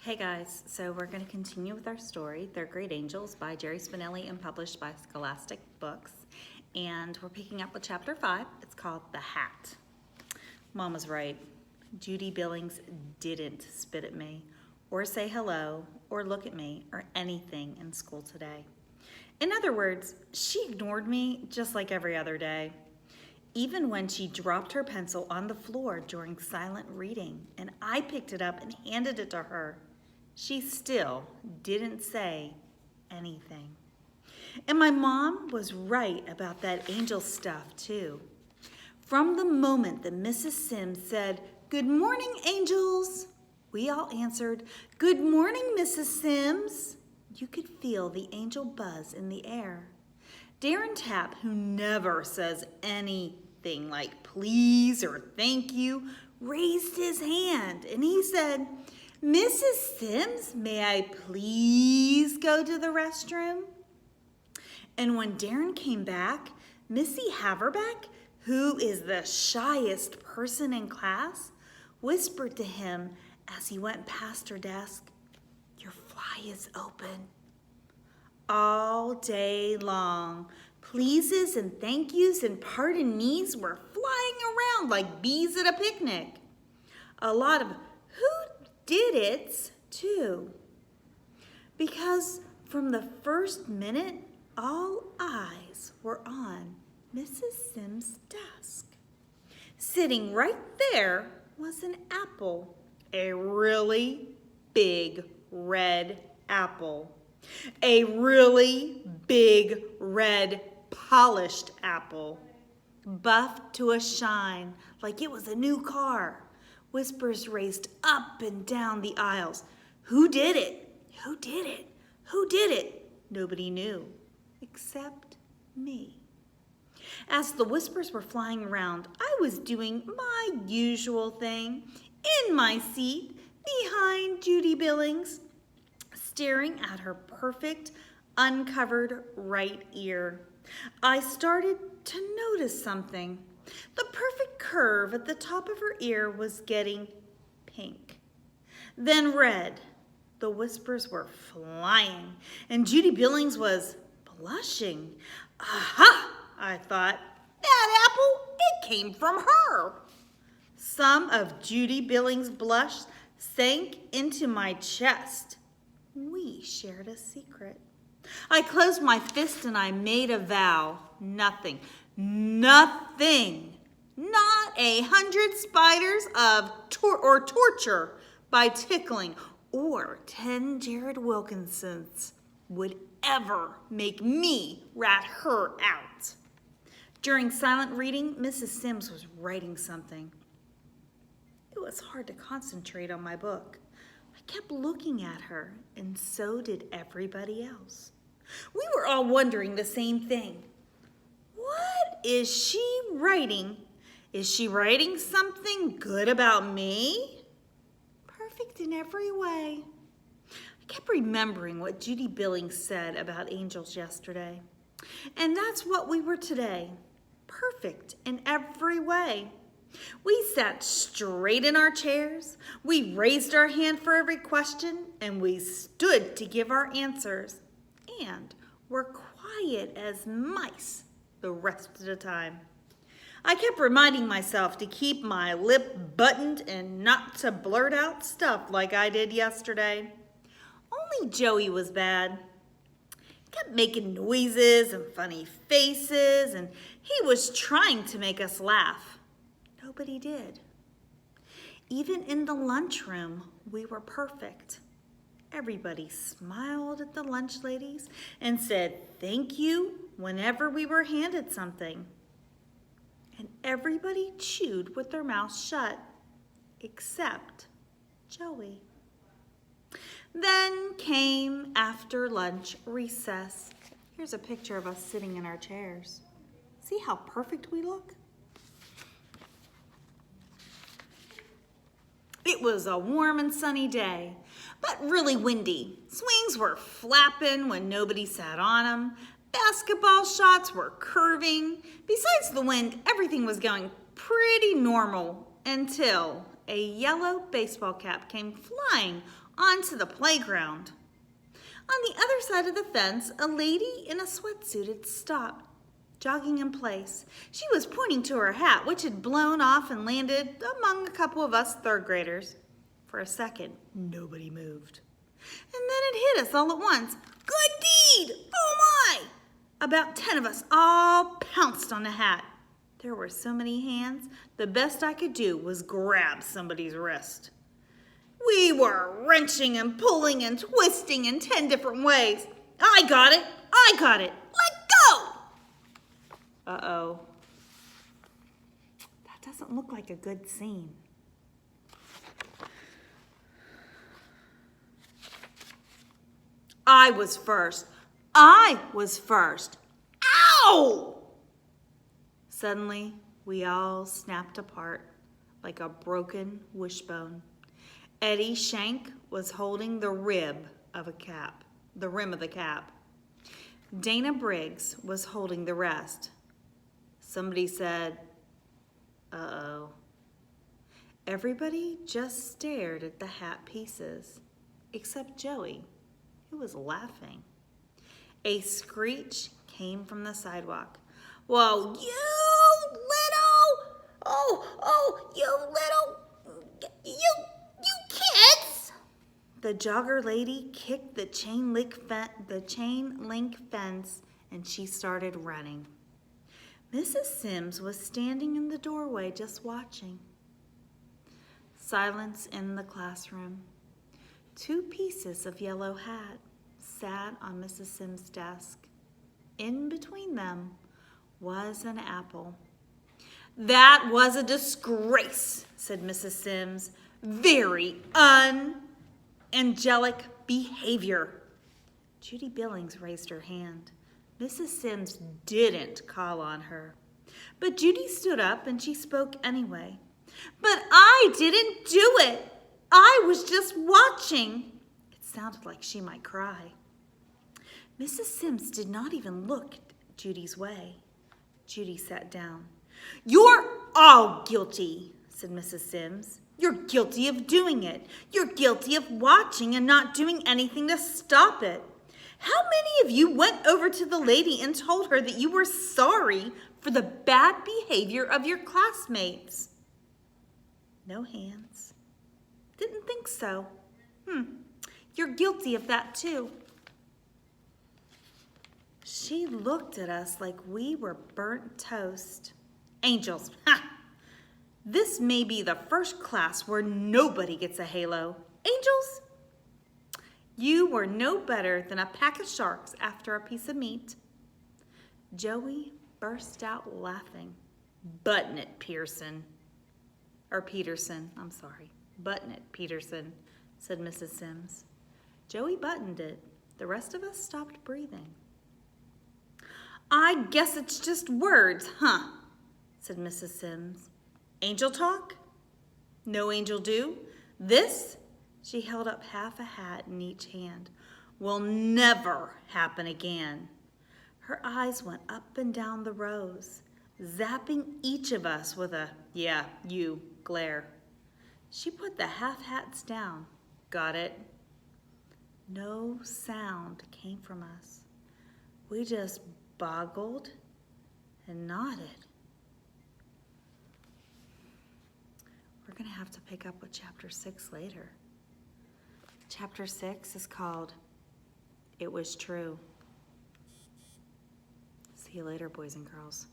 Hey guys, so we're going to continue with our story, Third Grade Angels by Jerry Spinelli and published by Scholastic Books. And we're picking up with chapter 5. It's called The Hat. Mom was right. Judy Billings didn't spit at me or say hello or look at me or anything in school today. In other words, she ignored me just like every other day. Even when she dropped her pencil on the floor during silent reading and I picked it up and handed it to her, she still didn't say anything. And my mom was right about that angel stuff too. From the moment that Mrs. Sims said, "Good morning, angels," we all answered, "Good morning, Mrs. Sims." You could feel the angel buzz in the air. Darren Tapp, who never says anything like please or thank you, raised his hand and he said, "Mrs. Sims, may I please go to the restroom?" And when Darren came back, Missy Haverbeck, who is the shyest person in class, whispered to him as he went past her desk, "Your fly is open." All day long, pleases and thank yous and pardon me's were flying around like bees at a picnic. A lot of who did it's too. Because from the first minute, all eyes were on Mrs. Sims' desk. Sitting right there was an apple, a really big red apple. A really big red polished apple, buffed to a shine like it was a new car. Whispers raced up and down the aisles. Who did it? Who did it? Who did it? Nobody knew, except me. As the whispers were flying around, I was doing my usual thing, in my seat, behind Judy Billings, staring at her perfect, uncovered right ear. I started to notice something. The perfect curve at the top of her ear was getting pink, then red. The whispers were flying, and Judy Billings was blushing. Aha, I thought, that apple, it came from her. Some of Judy Billings' blush sank into my chest. We shared a secret. I closed my fist and I made a vow. Nothing, not 100 spiders of torture by tickling or 10 Jared Wilkinsons would ever make me rat her out. During silent reading, Mrs. Sims was writing something. It was hard to concentrate on my book. I kept looking at her, and so did everybody else. We were all wondering the same thing. What is she writing? Is she writing something good about me? Perfect in every way. I kept remembering what Judy Billings said about angels yesterday. And that's what we were today. Perfect in every way. We sat straight in our chairs, we raised our hand for every question, and we stood to give our answers, and were quiet as mice the rest of the time. I kept reminding myself to keep my lip buttoned and not to blurt out stuff like I did yesterday. Only Joey was bad. He kept making noises and funny faces, and he was trying to make us laugh. Nobody did. Even in the lunchroom, we were perfect. Everybody smiled at the lunch ladies and said thank you whenever we were handed something. And everybody chewed with their mouths shut, except Joey. Then came after lunch recess. Here's a picture of us sitting in our chairs. See how perfect we look? It was a warm and sunny day, but really windy. Swings were flapping when nobody sat on them. Basketball shots were curving. Besides the wind, everything was going pretty normal until a yellow baseball cap came flying onto the playground. On the other side of the fence, a lady in a sweatsuit had stopped, jogging in place. She was pointing to her hat, which had blown off and landed among a couple of us third graders. For a second, nobody moved. And then it hit us all at once. Good deed! Oh my! About 10 of us all pounced on the hat. There were so many hands, the best I could do was grab somebody's wrist. We were wrenching and pulling and twisting in 10 different ways. I got it! I got it! Let go! Uh-oh. That doesn't look like a good scene. I was first. I was first. Ow! Suddenly, we all snapped apart like a broken wishbone. Eddie Shank was holding the rim of the cap. Dana Briggs was holding the rest. Somebody said, uh-oh. Everybody just stared at the hat pieces, except Joey, who was laughing. A screech came from the sidewalk. Whoa, you kids! The jogger lady kicked the chain link fence and she started running. Mrs. Sims was standing in the doorway just watching. Silence in the classroom. 2 pieces of yellow hat sat on Mrs. Sims' desk. In between them was an apple. That was a disgrace, said Mrs. Sims. Very unangelic behavior. Judy Billings raised her hand. Mrs. Sims didn't call on her. But Judy stood up and she spoke anyway. But I didn't do it. I was just watching. It sounded like she might cry. Mrs. Sims did not even look Judy's way. Judy sat down. You're all guilty, said Mrs. Sims. You're guilty of doing it. You're guilty of watching and not doing anything to stop it. How many of you went over to the lady and told her that you were sorry for the bad behavior of your classmates? No hands. Didn't think so. You're guilty of that too. She looked at us like we were burnt toast. Angels, This may be the first class where nobody gets a halo. Angels, you were no better than a pack of sharks after a piece of meat. Joey burst out laughing. Button it, Peterson. Button it, Peterson, said Mrs. Sims. Joey buttoned it. The rest of us stopped breathing. I guess it's just words, said Mrs. Sims. Angel talk? No angel do? This, she held up half a hat in each hand, will never happen again. Her eyes went up and down the rows, zapping each of us with a, yeah, you, glare. She put the half hats down. Got it? No sound came from us. We just boggled and nodded. We're going to have to pick up with chapter 6 later. Chapter 6 is called It Was True. See you later, boys and girls.